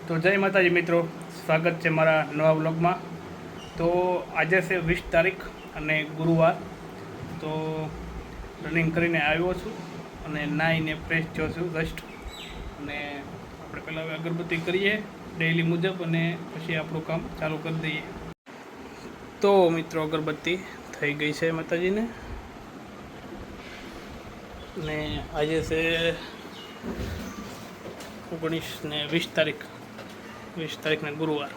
તો જય માતાજી મિત્રો, સ્વાગત છે મારા નવા વ્લોગમાં। તો આજે છે 20 તારીખ અને ગુરુવાર। તો રનિંગ કરીને આવ્યો છું અને નાહીને ફ્રેશ થયો છું જસ્ટ। અને આપણે પહેલાં હવે અગરબત્તી કરીએ ડેઈલી મુજબ અને પછી આપણું કામ ચાલુ કરી દઈએ। તો મિત્રો અગરબત્તી થઈ ગઈ છે માતાજીને। અને આજે છે 19 ને 20 તારીખ, 20 તારીખને ગુરુવાર।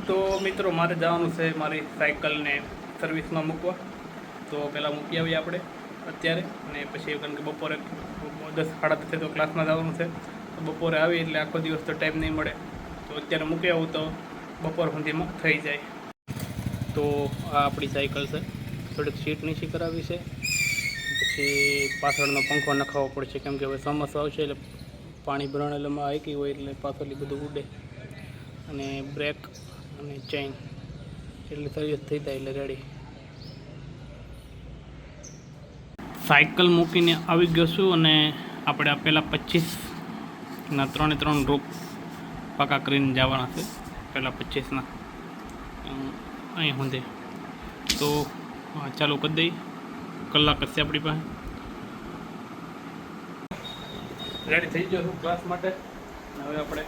તો મિત્રો મારે જવાનું છે મારી સાયકલને સર્વિસમાં મૂકવા। તો પહેલાં મૂકી આવીએ આપણે અત્યારે, અને પછી કારણ કે બપોરે 10 સાડા 10 તો ક્લાસમાં જવાનું છે। તો બપોરે આવી એટલે આખો દિવસ તો ટાઈમ નહીં મળે, તો અત્યારે મૂકી આવું તો બપોર સુધીમાં થઈ જાય। તો આ આપણી સાયકલ છે, થોડીક સીટ નીચી કરાવી છે, પછી પાછળનો પંખો નખાવવો પડશે કેમ કે હવે ચોમાસું આવશે એટલે પાણી ભરાણેલામાં હાકી હોય એટલે પાછળથી બધું ઉડે। અને બ્રેક અને ચેઇન એટલી સર્વિસ થઈ જાય એટલે રેડી। સાયકલ મૂકીને આવી ગયો છું અને આપણે આ પહેલાં 25ના 3 રોપ પાકા કરીને જવાના છે, પહેલાં 25ના અહીં સુધી। તો ચાલુ કરી દઈએ, કલાક હશે આપણી પાસે। રેડી થઈ ગયો છું ક્લાસ માટે। હવે આપણે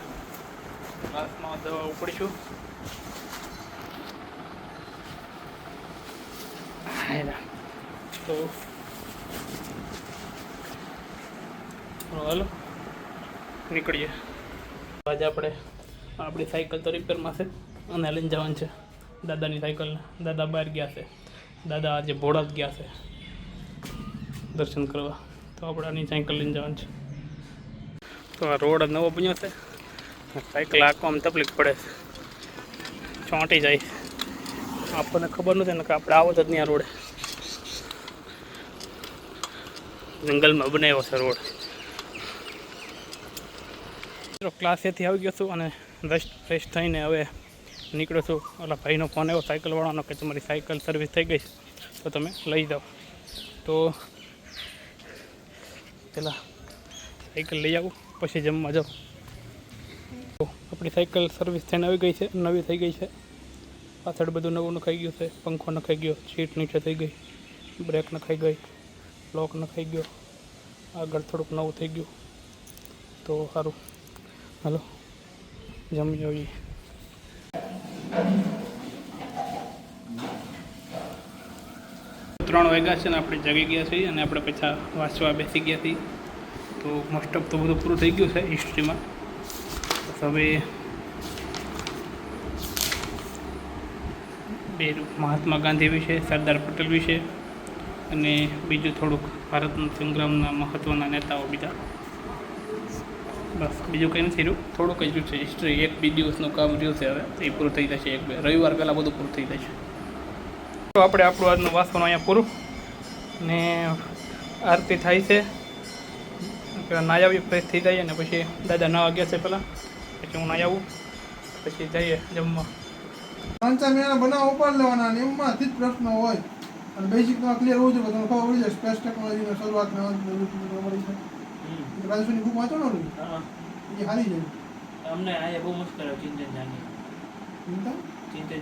ક્લાસમાં જવા ઉપડીશું। તો હાલો નીકળીએ। આજે આપણે આપણી સાયકલ તો રિપેરમાં છે અને લઈને જવાનું છે દાદાની સાયકલને। દાદા બહાર ગયા છે, દાદા આજે ભોળા જ ગયા છે દર્શન કરવા, તો આપણે આની સાયકલ લઈને જવાનું છે। તો આ રોડ નવો બન્યો છે, સાયકલ હાંકવામાં તકલીફ પડે છે, ચોંટી જાય। આપણને ખબર નથી ને કે આપણે આવો જ નહીં આ રોડે, જંગલમાં બનાવ્યો છે રોડ। ક્લાસેથી આવી ગયો છું અને જસ્ટ ફ્રેશ થઈને હવે નીકળ્યો છું। ઓલા ભાઈનો ફોન આવ્યો સાયકલવાળાનો કે તમારી સાયકલ સર્વિસ થઈ ગઈ તો તમે લઈ જાઓ। તો પહેલાં સાયકલ લઈ આવું પછી જમવા જાઉં। તો આપણી સાયકલ સર્વિસ થઈને આવી ગઈ છે, નવી થઈ ગઈ છે। પાછળ બધું નવું નખાઈ ગયું છે, પંખો નખાઈ ગયો, સીટ નીચે થઈ ગઈ, બ્રેક નખાઈ ગઈ, લોક નખાઈ ગયો, આગળ થોડુંક નવું થઈ ગયું। તો સારું, હાલો જમી આવીએ। 3 વાગ્યા છે ને આપણે જાગી ગયા છીએ અને આપણે પાછા વાંચવા બેસી ગયા છીએ। તો મોસ્ટ ઓફ તો બધું પૂરું થઈ ગયું છે હિસ્ટ્રીમાં। હવે બે મહાત્મા ગાંધી વિશે, સરદાર પટેલ વિશે અને બીજું થોડુંક ભારતના સંગ્રામના મહત્ત્વના નેતાઓ બીજા, બસ બીજું કંઈ નથી રહ્યું, થોડુંક જ રહ્યું છે હિસ્ટ્રી। 1-2 દિવસનું કામ રહ્યું છે, હવે એ પૂરું થઈ જશે, 1-2 રવિવાર પહેલાં બધું પૂરું થઈ જશે। તો આપણે આપણું આજનું વાંચવાનું અહીંયા પૂરું, ને આરતી થાય છે, પહેલાં નાહી આવીએ, ફ્રેશ થઈ જઈએ અને પછી દાદા નાહવા ગયા છે પહેલાં, પછી હું નાહી આવું, પછી જઈએ જમવા। પંચાંગ બનાવ ઉપાડ લેવાના અને એમાંથી જ પ્રશ્નો હોય અને બેઝિકમાં ક્લિયર હોવું જોઈએ, તમને ખબર પડી જાય સ્પેસ ટેકનોલોજીની શરૂઆતના મળી છે। રાજેશની બુક વાંચો ને એ હારી જાય અમને આ બહુ મસ્ત કર્યો ચિંતન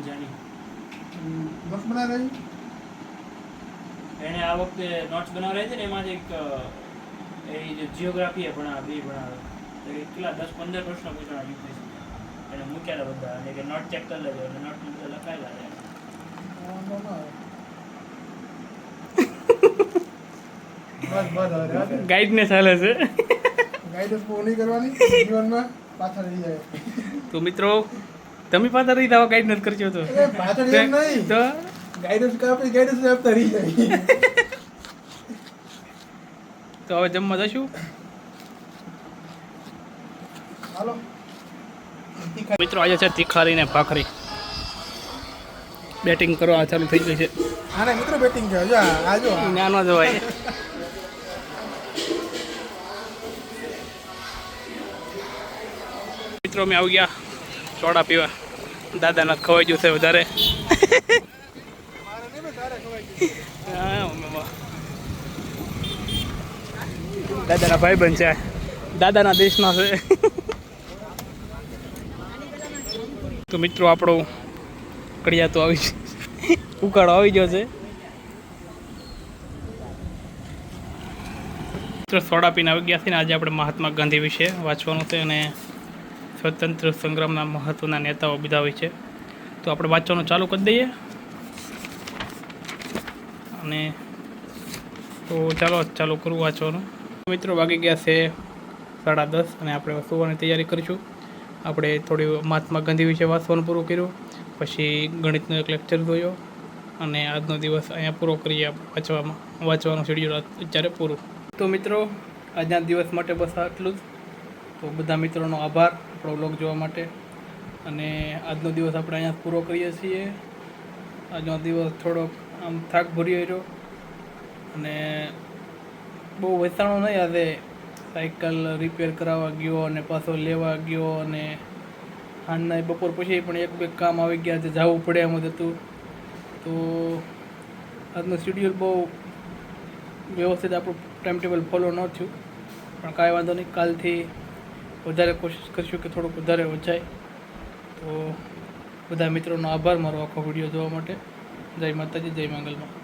જાની નોટ્સ બનાવી રહી એને આ વખતે નોટ્સ બનાવી રહી છે ને એમાં એક એ જે જીઓગ્રાફી એ ભણાવે, બે ભણાવે, તો કેટલા 10-15 પ્રશ્નો પૂછવાના જીતને એને મૂક્યા બધા, અને કે નોટ ચેક કરી લેજો, અને નોટમાં બધા લખાયેલા છે। ગાઈડને ચાલે છે, ગાઈડન્સ બહુ નહીં કરવાની જીવનમાં, પાછળ રહી જાય। તો મિત્રો તમે પાછા રહી જાવ, ગાઈડ નથી કરજો તો પાછળ એમ નહીં, તો ગાઈડન્સ આપણી ગાઈડન્સ આપતા રહી જાય। તો હવે જમવા જશું। હાલો મિત્રો આજે છે તીખારી ને ભાખરી, બેટિંગ કરવા ચાલુ થઈ ગઈ છે। આને મિત્રો બેટિંગ છે, જો આ જો નાનો જવાય। મિત્રો મેં આવી ગયા સોડા પીવા, દાદાને ખવાઈ ગયું છે વધારે। હા દાદાના ભાઈબંધ છે, દાદાના દેશના છે। તો મિત્રો આપણો કડિયા તો આવી ઉકાળો આવી ગયો છે. મિત્રો સોડા પીને આવી ગયા છે ને આજે આપણે મહાત્મા ગાંધી વિશે વાંચવાનું છે અને સ્વતંત્ર સંગ્રામના મહત્ત્વના નેતાઓ બધા વિશે તો આપણે વાંચવાનું ચાલુ કરી દઈએ. અને તો ચાલો કરું વાંચવાનું. મિત્રો વાગી ગયા છે 10:30 અને આપણે સુવાની તૈયારી કરીશું. આપણે થોડી મહાત્મા ગાંધી વિશે વાંચવાનું પૂરું કર્યું, પછી ગણિતનો એક લેક્ચર જોયો અને આજનો દિવસ અહીંયા પૂરો કરીએ. વાંચવાનું શેડ્યુલ અત્યારે પૂરું. તો મિત્રો આજના દિવસ માટે બસ આટલું જ. તો બધા મિત્રોનો આભાર આપણો વ્લોગ જોવા માટે. અને આજનો દિવસ આપણે અહીંયા પૂરો કરીએ છીએ. આજનો દિવસ થોડોક આમ થાક ભર્યો રહ્યો અને બહુ વેચાણો નહીં. આજે સાયકલ રિપેર કરાવવા ગયો અને પાછો લેવા ગયો અને હાલના બપોર પછી પણ એક બે કામ આવી ગયા જે જવું પડે એમ જ હતું. તો આજનું શેડ્યુલ બહુ વ્યવસ્થિત આપણું ટાઈમ ટેબલ ફોલો ન થયું, પણ કાંઈ વાંધો નહીં. કાલથી વધારે કોશિશ કરીશું કે થોડુંક વધારે વચાય. તો બધા મિત્રોનો આભાર મારો આખો વિડીયો જોવા માટે. જય માતાજી, જય મંગલમાં.